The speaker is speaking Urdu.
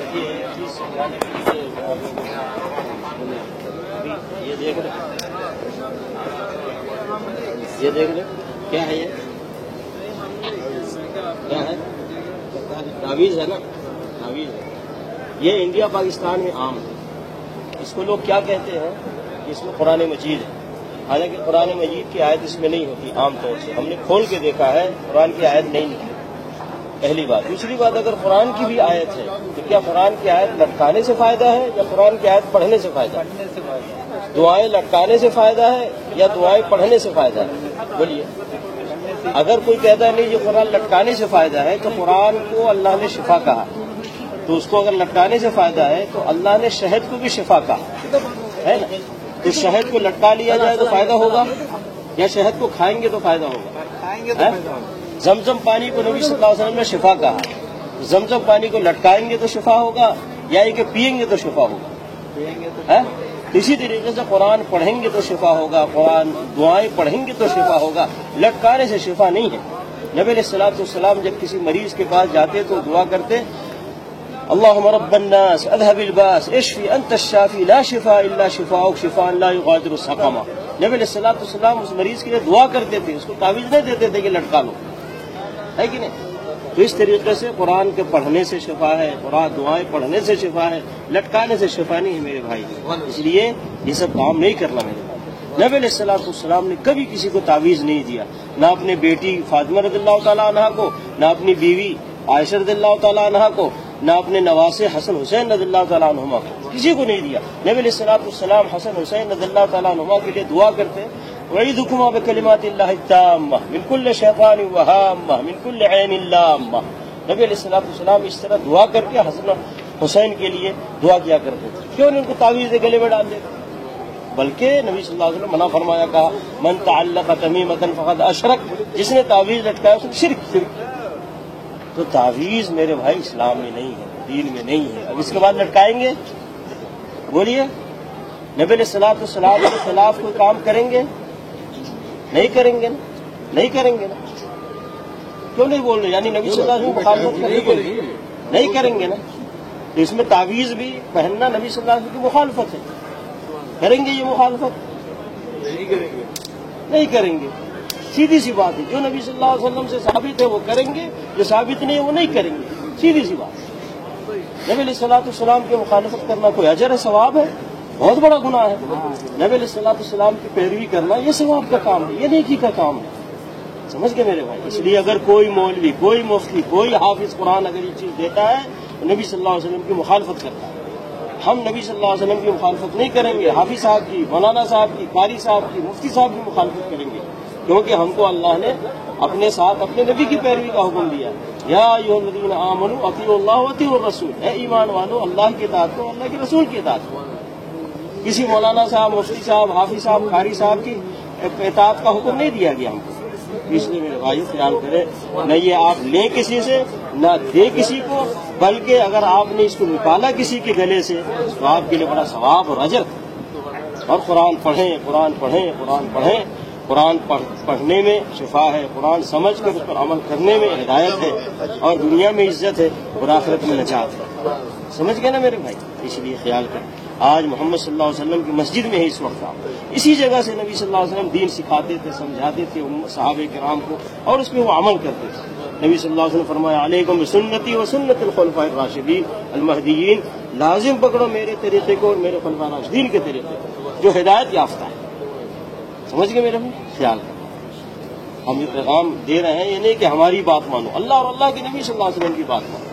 یہ دیکھ لیں کیا ہے، یہ کیا ہے؟ تعویذ ہے نا، تعویذ ہے یہ انڈیا پاکستان میں عام ہے۔ اس کو لوگ کیا کہتے ہیں کہ اس میں قرآن مجید ہے، حالانکہ قرآن مجید کی آیت اس میں نہیں ہوتی عام طور سے۔ ہم نے کھول کے دیکھا ہے، قرآن کی آیت نہیں نکلی، پہلی بات۔ دوسری بات، اگر قرآن کی بھی آیت ہے تو کیا قرآن کی آیت لٹکانے سے فائدہ ہے یا قرآن کی آیت پڑھنے سے فائدہ ہے؟ دعائیں لٹکانے سے فائدہ ہے یا دعائیں پڑھنے سے فائدہ ہے؟ بولیے۔ اگر کوئی کہتا ہے نہیں یہ قرآن لٹکانے سے فائدہ ہے تو قرآن کو اللہ نے شفا کہا، تو اس کو اگر لٹکانے سے فائدہ ہے تو اللہ نے شہد کو بھی شفا کہا ہے نا، تو شہد کو لٹکا لیا جائے تو فائدہ ہوگا یا شہد کو کھائیں گے تو فائدہ ہوگا؟ زمزم پانی کو نبی صلی اللہ علیہ وسلم نے شفا کہا، زمزم پانی کو لٹکائیں گے تو شفا ہوگا یا یہ کہ پئیں گے تو شفا ہوگا؟ اسی طریقے سے قرآن پڑھیں گے تو شفا ہوگا، قرآن دعائیں پڑھیں گے تو شفا ہوگا، لٹکانے سے شفا نہیں ہے۔ نبی علیہ الصلوۃ والسلام جب کسی مریض کے پاس جاتے تو دعا کرتے، اللہم رب الناس اذهب الباس اشفی انت الشافی لا شفاء الا شفاؤک شفاء لا یغادر سقما۔ نبی علیہ الصلوۃ والسلام اس مریض کے لیے دعا کرتے تھے، اس کو تعویذ نہیں دیتے تھے کہ لٹکا لو، ہے کہ نہیں؟ تو اس طریقے سے قرآن کے پڑھنے سے شفا ہے، قرآن دعائیں پڑھنے سے شفا ہے، لٹکانے سے شفا نہیں ہے میرے بھائی۔ اس لیے یہ سب کام نہیں کرنا میرے بھائی۔ نبی علیہ الصلوۃ والسلام نے کبھی کسی کو تعویذ نہیں دیا، نہ اپنے بیٹی فاطمہ رضی اللہ تعالیٰ عنہ کو، نہ اپنی بیوی عائشہ رضی اللہ تعالیٰ عنہ کو، نہ اپنے نواسے حسن حسین رضی اللہ تعالیٰ عنہما کو، کسی کو نہیں دیا۔ نبی علیہ الصلوۃ والسلام حسن حسین رضی اللہ تعالیٰ عنہما کے لیے دعا کرتے، وَعِيدُكُمَا بِكَلِمَاتِ اللَّهِ التَّامَّةِ مِنْ كُلِّ شَيْطَانٍ وَهَامَّةٍ مِنْ كُلِّ عَيْنٍ لَامَّةٍ۔ نبی علیہ الصلوۃ والسلام اس طرح دعا کر کے حسن حسین کے لیے دعا کیا کرتے تھے، کیوں نہیں ان کو تعویذ گلے میں ڈال دیتے؟ بلکہ نبی صلی اللہ علیہ وسلم منع فرمایا، کہا من تعلق تمیمۃ فقد اشرک، جس نے تعویذ لٹکایا اس نے شرک۔ تو تعویذ میرے بھائی اسلام میں نہیں ہے، دین میں نہیں ہے۔ اب اس کے بعد لٹکائیں گے، بولیے، نبی علیہ الصلوۃ والسلام کے خلاف کوئی کام کریں گے؟ نہیں کریں گے نا، نہیں کریں گے نا، کیوں نہیں بول رہے؟ یعنی نبی صلی اللہ علیہ وسلم مخالفت کریں گے، نہیں کریں گے نا، تو اس میں تعویذ بھی پہننا نبی صلی اللہ علیہ وسلم کی مخالفت ہے۔ کریں گے یہ مخالفت؟ نہیں کریں گے، سیدھی سی بات ہے۔ جو نبی صلی اللہ علیہ وسلم سے ثابت ہے وہ کریں گے، جو ثابت نہیں ہے وہ نہیں کریں گے، سیدھی سی بات۔ نبی علیہ الصلوۃ والسلام کی مخالفت کرنا کوئی اجر ہے، ثواب ہے؟ بہت بڑا گناہ ہے۔ نبی علیہ الصلوۃ والسلام کی پیروی کرنا یہ ثواب کا کام ہے، یہ نیکی کا کام ہے، سمجھ گئے میرے بھائی؟ اس لیے اگر کوئی مولوی، کوئی مفتی، کوئی حافظ قرآن اگر یہ چیز دیتا ہے تو نبی صلی اللہ علیہ وسلم کی مخالفت کرتا ہے۔ ہم نبی صلی اللہ علیہ وسلم کی مخالفت نہیں کریں گے، حافظ صاحب کی، مولانا صاحب کی، قاری صاحب کی، مفتی صاحب کی مخالفت کریں گے، کیونکہ ہم کو اللہ نے اپنے ساتھ اپنے نبی کی پیروی کا حکم دیا۔ یا ایھا الذین آمنوا اطیعوا اللہ واطیعوا الرسول، اے ایمان والو اللہ کی اطاعت کرو، اللہ کے رسول کی اطاعت کرو۔ کسی مولانا صاحب، مفتی صاحب، حافظ صاحب، قاری صاحب کی اطاعت کا حکم نہیں دیا گیا ہم کو۔ اس لیے میرے بھائی خیال کرے، نہ یہ آپ لیں کسی سے، نہ دے کسی کو، بلکہ اگر آپ نے اس کو نکالا کسی کے گلے سے تو آپ کے لیے بڑا ثواب اور اجر۔ اور قرآن پڑھیں، قرآن پڑھیں، قرآن پڑھیں، قرآن پڑھنے میں شفا ہے، قرآن سمجھ کر اس پر عمل کرنے میں ہدایت ہے، اور دنیا میں عزت ہے اور آخرت میں نجات ہے۔ سمجھ گئے نا میرے بھائی؟ اس لیے خیال کریں، آج محمد صلی اللہ علیہ وسلم کی مسجد میں ہے اس وقت، آپ اسی جگہ سے نبی صلی اللہ علیہ وسلم دین سکھاتے تھے، سمجھاتے تھے صحابہ کرام کو، اور اس پہ وہ عمل کرتے تھے۔ نبی صلی اللہ علیہ وسلم فرمایا، علیکم بسنتی و سنت الخلفاء الراشدین المہدیین، لازم پکڑو میرے طریقے کو اور میرے خلفاء راشدین کے طریقے کو جو ہدایت یافتہ ہے۔ سمجھ گئے میرے بھائی؟ خیال کریں، ہم یہ پیغام دے رہے ہیں، یہ نہیں کہ ہماری بات مانو، اللہ اور اللہ کے نبی صلی اللہ علیہ وسلم کی بات مانو۔